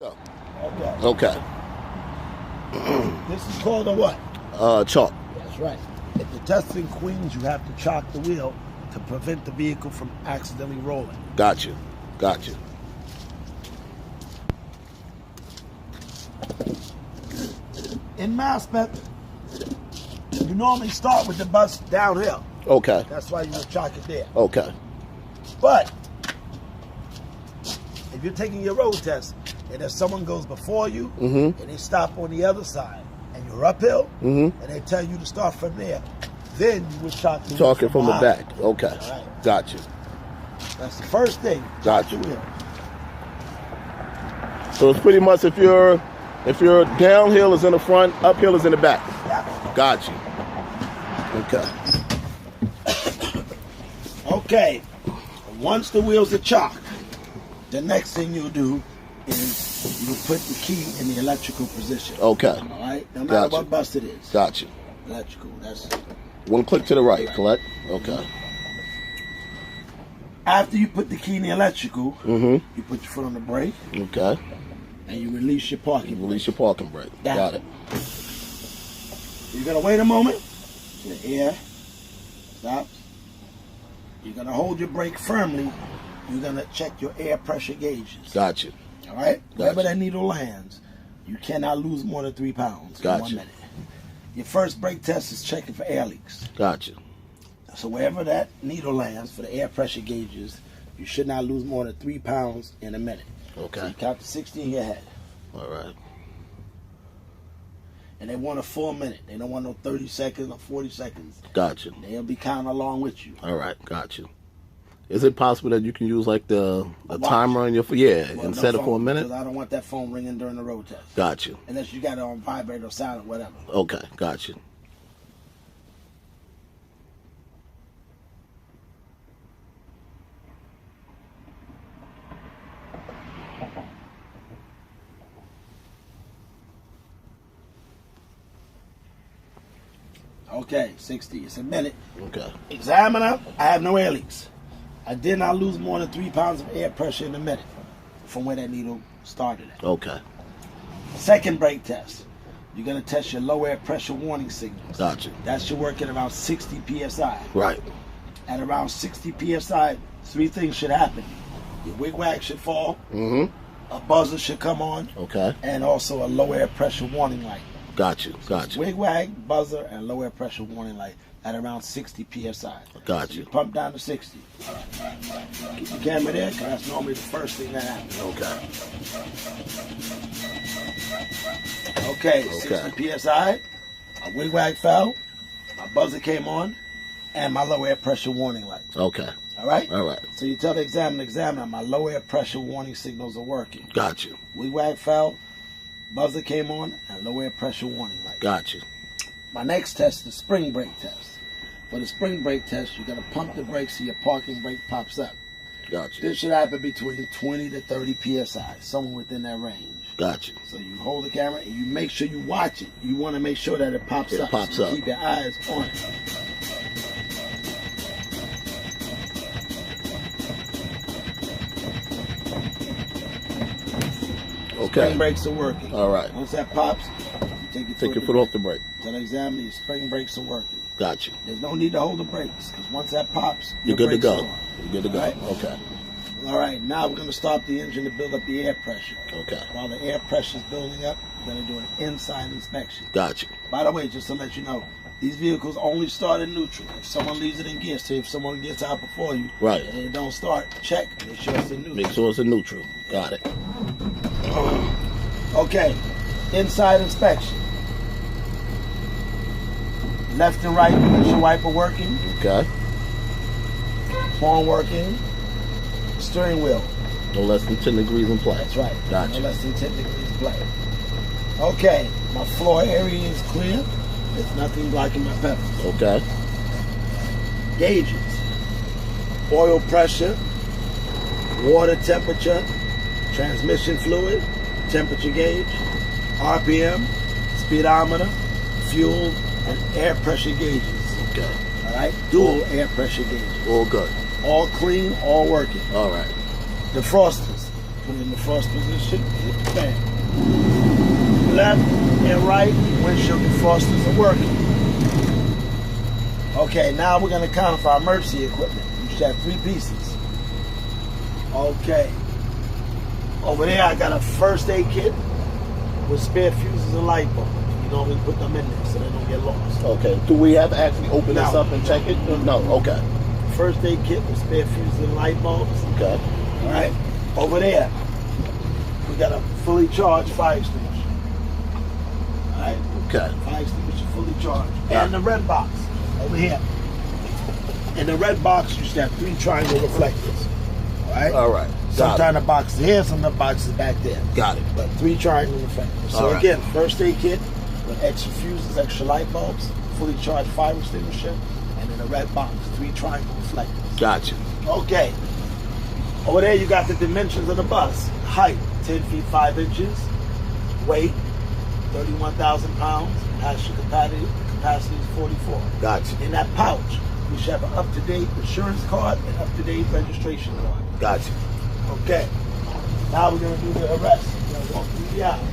Okay. Okay. This is called a what? Chalk. That's right. If you're testing queens, you have to chalk the wheel to prevent the vehicle from accidentally rolling. Got you. Got you. In mass method, you normally start with the bus downhill. Okay. That's why you would chalk it there. Okay. But if you're taking your road test and if someone goes before you and they stop on the other side and you're uphill and they tell you to start from there, then you would chalk the wheel from the back. Okay. All right. Got you. That's the first thing. Got you. Wheel. So it's pretty much if you're downhill is in the front, uphill is in the back. Yeah. Got you. Okay. Okay. Once the wheels are chalked, the next thing you'll do is you put the key in the electrical position. Okay. All right? No matter what bus it is. Got you. Electrical. That's one click to the right, correct? Okay. After you put the key in the electrical, you put your foot on the brake. Okay. And you release your parking brake. Release your parking brake. Got it. You're going to wait a moment. The air stops. You're going to hold your brake firmly. You're going to check your air pressure gauges. Got you. All right? Wherever that needle lands, you cannot lose more than 3 pounds in 1 minute. Your first brake test is checking for air leaks. Got you. So wherever that needle lands for the air pressure gauges, you should not lose more than 3 pounds in a minute. Okay. So you count to 60 in your head. All right. And they want a full minute. They don't want no 30 seconds or 40 seconds. Got you. They'll be counting along with you. All right. Got you. Is it possible that you can use like the timer on your phone? Yeah, well, instead of for a minute? Because I don't want that phone ringing during the road test. Got you. Unless you got it on vibrate or silent, whatever. Okay. Got you. Okay, 60. It's a minute. Okay. Examiner, I have no air leaks. I did not lose more than 3 pounds of air pressure in a minute from where that needle started at. Okay. Second brake test. You're going to test your low air pressure warning signals. Got you. That should work at around 60 psi. Right. At around 60 psi, 3 things should happen. Your wig-wag should fall. A buzzer should come on. Okay. And also a low air pressure warning light. Got you. Got you. Wig-wag, buzzer, and low air pressure warning light at around 60 psi. Got So you. you pump down to 60. Keep the camera there, because that's normally the first thing that happens. Okay. Okay, 60 psi. My wig-wag fell, my buzzer came on, and my low air pressure warning light. Okay. All right? All right. So you tell the examiner, my low air pressure warning signals are working. Got you. Wig-wag fell, buzzer came on, and low air pressure warning light. Got you. My next test is spring brake test. For the spring brake test, you're going to pump the brakes so your parking brake pops up. Got you. This should happen between 20 to 30 psi, somewhere within that range. Got you. So you hold the camera and you make sure you watch it. You want to make sure that it pops up. It pops so up. Keep your eyes on it. Okay. Spring brakes are working. All right. Once that pops, you take your foot off the brake. Tell the examiner your spring brakes are working. Got you. There's no need to hold the brakes because once that pops, you're good to go. You're good to go. Right? Okay. All right. Now we're going to start the engine to build up the air pressure. Okay. While the air pressure is building up, we're going to do an inside inspection. Got you. By the way, just to let you know, these vehicles only start in neutral. If someone leaves it in gear, say if someone gets out before you, right, and it don't start, check. Make sure it's in neutral. Make sure it's in neutral. Got it. Okay. Inside inspection. Left and right windshield wiper working. Okay. Horn working. Steering wheel. No less than 10 degrees in play. That's right. Gotcha. No less than 10 degrees play. Okay. My floor area is clear. There's nothing blocking my pedals. Okay. Gauges. Oil pressure. Water temperature. Transmission fluid. Temperature gauge. RPM. Speedometer. Fuel. And air pressure gauges. Okay. All right? Dual air pressure gauges. All good. All clean, all working. All right. Defrosters. Put it in the first position, hit the fan. Left and right windshield defrosters are working. Okay, now we're going to count for our emergency equipment. You should have 3 pieces. Okay. Over there, I got a first aid kit with spare fuses and light bulbs. You normally put them in there so they don't get lost. Okay. Do we have to actually open this up and check it? No. Okay. First aid kit with spare fuses and light bulbs. Okay. All right. Over there, we got a fully charged fire extinguisher. All right. Okay. Fire extinguisher fully charged. And the red box over here. In the red box, you should have 3 triangle reflectors. All right. All right. Sometimes the box is here, sometimes the box is back there. Got it. But 3 triangle reflectors. So again, first aid kit with extra fuses, extra light bulbs, fully charged fire extinguisher, and in a red box, 3 triangle reflectors. Gotcha. Okay. Over there, you got the dimensions of the bus. Height, 10 feet 5 inches. Weight, 31,000 pounds. Passenger capacity is 44. Gotcha. In that pouch, you should have an up-to-date insurance card and up-to-date registration card. Gotcha. Okay. Now we're going to do the arrest. We're going to walk through the aisle.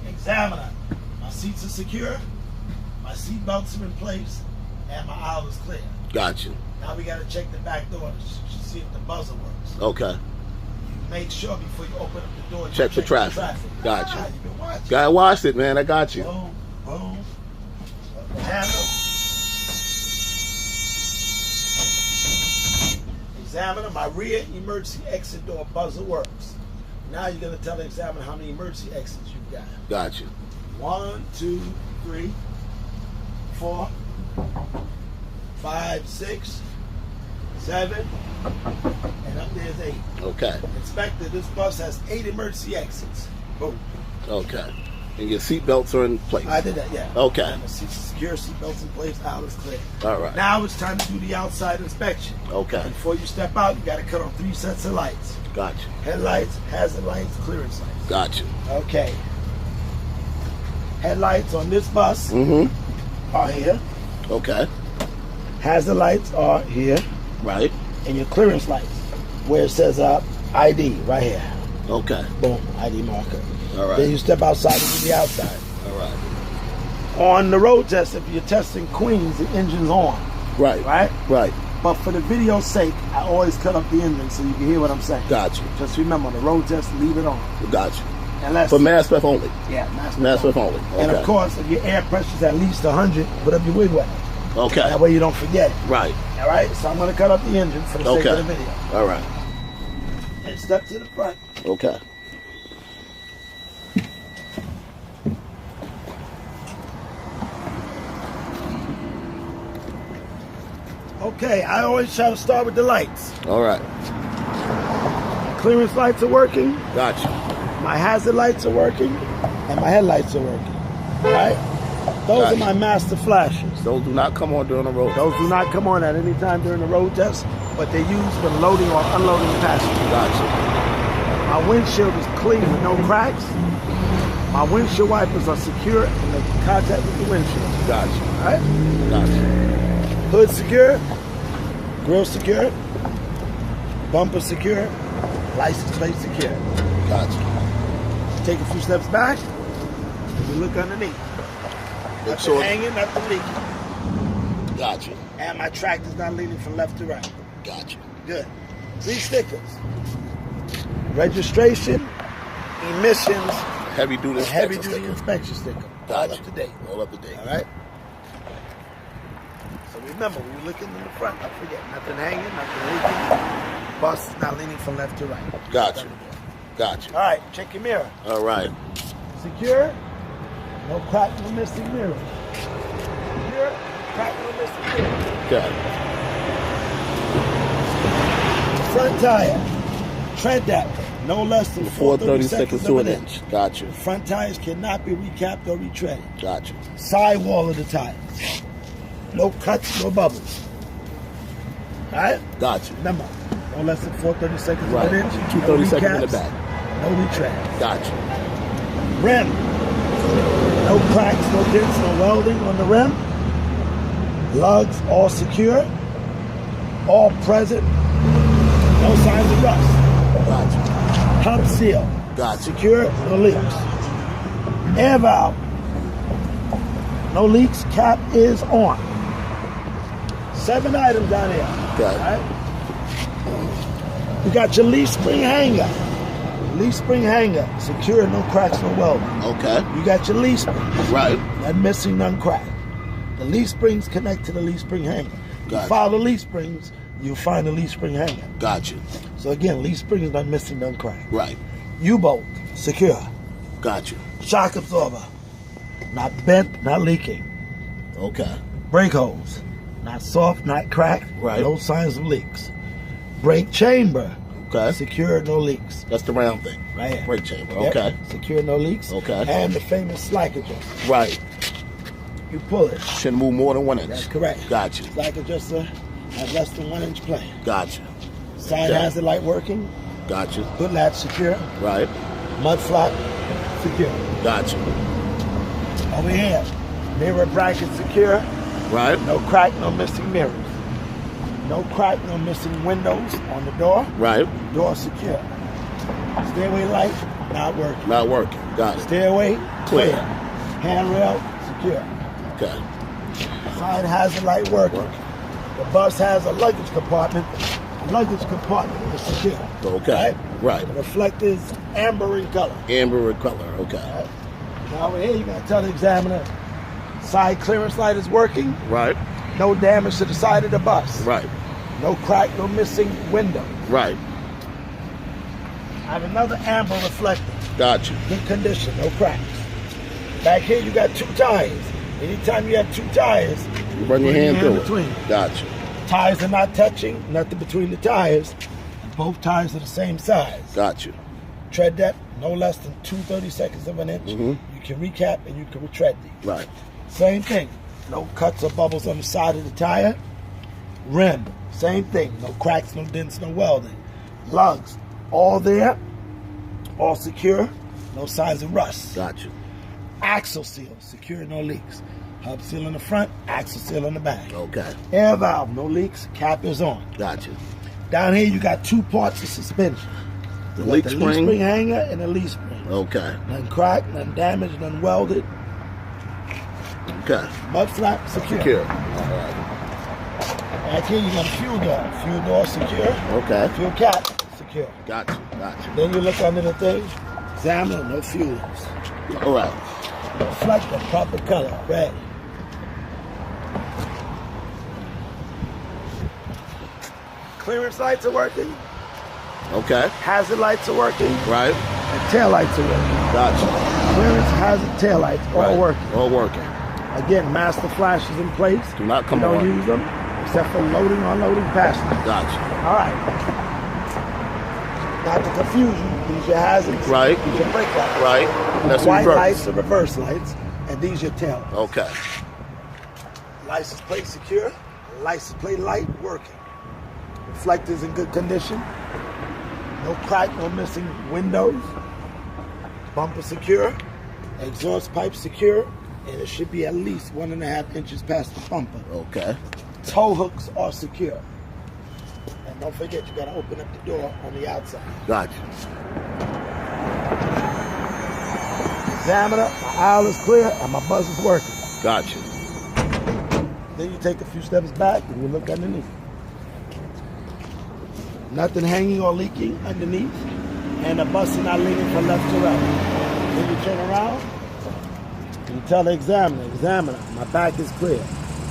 Examiner. My seats are secure, my seat belts are in place, and my aisle is clear. Gotcha. Now we got to check the back door to see if the buzzer works. Okay. You make sure before you open up the door, Check the traffic. Gotcha. You've been watching. Guy watched it, man. I got you. Boom, boom. Handle. Examiner, my rear emergency exit door buzzer works. Now you're going to tell the examiner how many emergency exits you've got. Gotcha. 1, 2, 3, 4, 5, 6, 7, and up there's 8. Okay. Inspector, this bus has 8 emergency exits. Boom. Okay. And your seat belts are in place. I did that, yeah. Okay. And the seats are secure, seat belts in place, aisle is clear. All right. Now it's time to do the outside inspection. Okay. Before you step out, you got to cut on 3 sets of lights. Gotcha. Headlights, hazard lights, clearance lights. Gotcha. Okay. Headlights on this bus are here. Okay. Hazard lights are here. Right. And your clearance lights, where it says ID, right here. Okay. Boom, ID marker. All right. Then you step outside and do the outside. All right. On the road test, if you're testing Queens, the engine's on. Right. Right? Right. But for the video's sake, I always cut up the engine so you can hear what I'm saying. Gotcha. Just remember, on the road test, leave it on. Gotcha. Unless For mass spec only. Yeah, Mass spec only. Okay. And of course, if your air pressure's at least 100, put up your wig well. Okay. That way you don't forget it. Right. All right? So I'm going to cut up the engine for the sake of the video. All right. And step to the front. Okay. Okay, I always try to start with the lights. All right. Clearance lights are working. Gotcha. My hazard lights are working. And my headlights are working. All right? Those are my master flashes. Those do not come on during the road. Those do not come on at any time during the road test, but they're used when loading or unloading passengers. Gotcha. My windshield is clean with no cracks. My windshield wipers are secure in the contact with the windshield. Gotcha. All right? Gotcha. Hood secure, grill secure, bumper secure, license plate secure. Gotcha. Take a few steps back, and we look underneath. Nothing hanging, nothing leaking. Gotcha. And my tractor's not leaning from left to right. Gotcha. Good. 3 stickers. Registration, emissions, heavy duty inspection sticker. Gotcha. All up to date. All up to date. All right? So remember, when you're looking in the front, don't forget, nothing hanging, nothing leaking. Bus is not leaning from left to right. Gotcha. Gotcha. All right, check your mirror. All right. Secure. No crack, no missing mirror. Secure. Crack, no missing mirror. Okay. Front tire. Tread depth. No less than 4/32 of an inch. Gotcha. Front tires cannot be recapped or retreaded. Gotcha. Sidewall of the tires. No cuts, no bubbles. All right? Gotcha. Remember, no less than 4/32 Right. of an inch. 2/32 in the recaps, back. No retread. Gotcha. Rim. No cracks, no dents, no welding on the rim. Lugs all secure. All present. No signs of rust. Gotcha. Hub seal. Gotcha. Secure, no leaks. Air valve. No leaks, cap is on. 7 items down here. Got it. All right? You got your leaf spring hanger. Leaf spring hanger. Secure, no cracks, no welding. Okay. You got your leaf springs. Right. None missing, none cracked. The leaf springs connect to the leaf spring hanger. Gotcha. You follow the leaf springs, you'll find the leaf spring hanger. Gotcha. So again, leaf springs none missing, none cracked. Right. U-bolt, secure. Gotcha. Shock absorber, not bent, not leaking. Okay. Brake hose, not soft, not cracked. Right. No signs of leaks. Brake chamber, Okay. secure, no leaks. That's the round thing. Right here. Brake chamber. Yep. Okay. Secure, no leaks. Okay. And the famous slack adjuster. Right. You pull it. Shouldn't move more than 1 inch. That's correct. Gotcha. Slack adjuster has less than 1 inch play. Gotcha. Side Okay. hazard light working. Gotcha. Hood latch secure. Right. Mud flap secure. Gotcha. Over here, mirror bracket secure. Right. No crack, no missing mirrors. No crack, no missing windows on the door. Right. Door secure. Stairway light not working. Not working. Got it. Stairway Clear. clear. Handrail secure. Okay. Side hazard light working. The bus has a luggage compartment. The luggage compartment is secure. Okay. Right. The reflectors amber in color. Amber in color. Okay. Right. Now over here, you gotta tell the examiner side clearance light is working. Right. No damage to the side of the bus. Right. No crack, no missing window. Right. I have another amber reflector. Gotcha. Good condition, no cracks. Back here, you got 2 tires. Anytime you have 2 tires, You run your hand through between. it. Gotcha. Tires are not touching, nothing between the tires. Both tires are the same size. Gotcha. Tread depth, no less than 2/32 of an inch. Mhm. You can recap and you can retread these. Right. Same thing. No cuts or bubbles on the side of the tire. Rim, same thing. No cracks, no dents, no welding. Lugs, all there, all secure, no signs of rust. Gotcha. Axle seal, secure, no leaks. Hub seal in the front, axle seal in the back. Okay. Air valve, no leaks, cap is on. Gotcha. Down here, you got 2 parts of suspension. The You got leaf the spring. leaf spring hanger and the leaf spring. Okay. None cracked, none damaged, none welded. Okay. Mud flap, secure. Secure. All right. Back here, you got a fuel door. Fuel door secure. Okay. Fuel cap secure. Gotcha. Gotcha. Then you look under the thing. Examiner, no fuels. All right. Reflector, proper color, red. Clearance lights are working. Okay. Hazard lights are working. Right. And tail lights are working. Gotcha. Clearance, hazard, tail lights, all Right. working. All working. Again, master flashes in place. Do not come You don't on. use them except for loading, unloading passengers. Gotcha. All right. Not to confuse you, these are hazards. Right. These are brake lights. Right. That's White reverse. lights are reverse lights, and these are tail lights. Okay. License plate secure. License plate light working. Reflectors in good condition. No crack, no missing windows. Bumper secure. Exhaust pipe secure. And it should be at least 1.5 inches past the bumper. Okay. Tow hooks are secure. And don't forget, you gotta open up the door on the outside. Gotcha. Examiner, my aisle is clear and my buzz is working. Gotcha. Then you take a few steps back and you look underneath. Nothing hanging or leaking underneath. And the bus is not leaning from left to right. Then you turn around and you tell the examiner, my back is clear.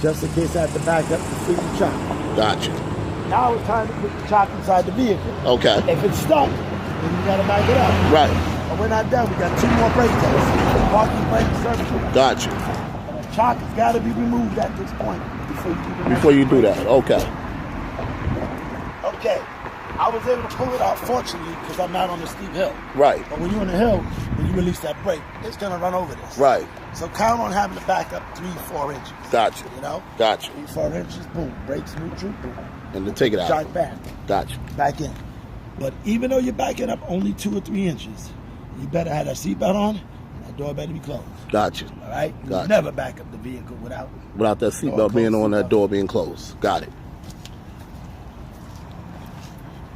Just in case I have to back up to free the chop. Gotcha. Now it's time to put the chop inside the vehicle. Okay. If it's stuck, then you gotta back it up. Right. But we're not done. We got 2 more brake tests. Parking brake, service. Gotcha. And the chock has got to be removed at this point before you do the next Before you do that. Okay. Okay. I was able to pull it out, fortunately, because I'm not on a steep hill. Right. But when you're on the hill, when you release that brake, it's going to run over this. Right. So count on having to back up 3-4 inches. Gotcha. You know? Gotcha. 3-4 inches, boom. Brakes neutral, boom. And then take it out. Shot back. Gotcha. Back in. But even though you're backing up only 2 or 3 inches, you better have that seatbelt on, that door better be closed. Gotcha. All right? Gotcha. Never back up the vehicle without that seatbelt being on, that door being closed. Got it.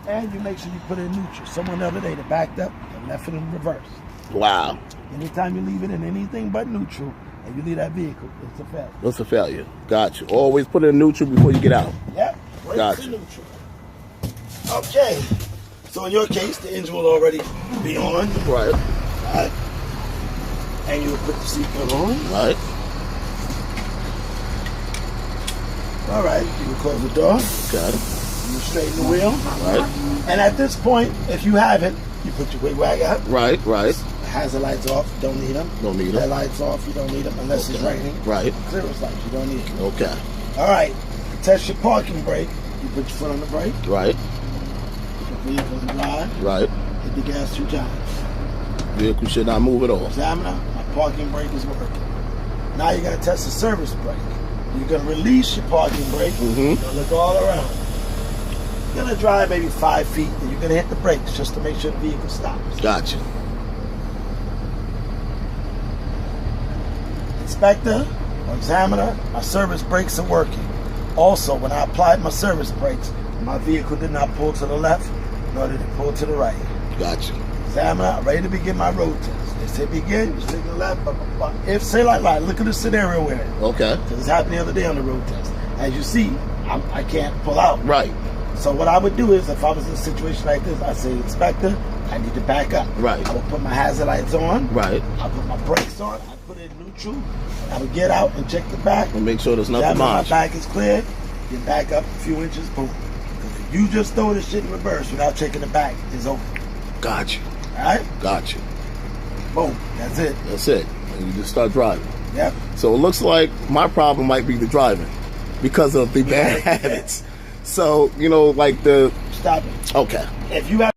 And you make sure you put it in neutral. Someone the other day that backed up and left it in reverse. Wow. Anytime you leave it in anything but neutral and you leave that vehicle, it's a failure. It's a failure. Gotcha. Always put it in neutral before you get out. Yep. Gotcha. In neutral. Okay. So in your case, the engine will already be on. Right. Right. And you will put the seatbelt on. Right. All right. You will close the door. Got it. You straighten the wheel. Right. And at this point, if you haven't, you put your wig-wag up. Right. Right. Hazard lights off. Don't need them. Don't need them. Headlights off. You don't need them unless it's raining. Right. Clearance lights. You don't need them. Okay. All right. Test your parking brake. You put your foot on the brake. Right. Put your vehicle in drive. Right. Hit the gas 2 times. Vehicle should not move at all. Examiner, my parking brake is working. Now you got to test the service brake. You're going to release your parking brake. Mm-hmm. You're going to look all around. You're going to drive maybe 5 feet, and you're going to hit the brakes just to make sure the vehicle stops. Gotcha. Inspector or examiner, my service brakes are working. Also, when I applied my service brakes, my vehicle did not pull to the left, nor did it pull to the right. Gotcha. Examiner, I'm ready to begin my road test. They say begin, you signal left, if say like right, look at the scenario we're in. Okay. Because this happened the other day on the road test. As you see, I can't pull out. Right. So what I would do is, if I was in a situation like this, I'd say, Inspector, I need to back up. Right. I would put my hazard lights on. Right. I put my brakes on. I put it in neutral. I would get out and check the back. And make sure there's nothing My behind you. back is clear. You back up a few inches, boom. Because if you just throw this shit in reverse without checking the back, it's over. Gotcha. All right? Gotcha. Boom. That's it. That's it. And you just start driving. Yep. So it looks like my problem might be the driving because of the bad habits. So, like the... Stop it. Okay. If you have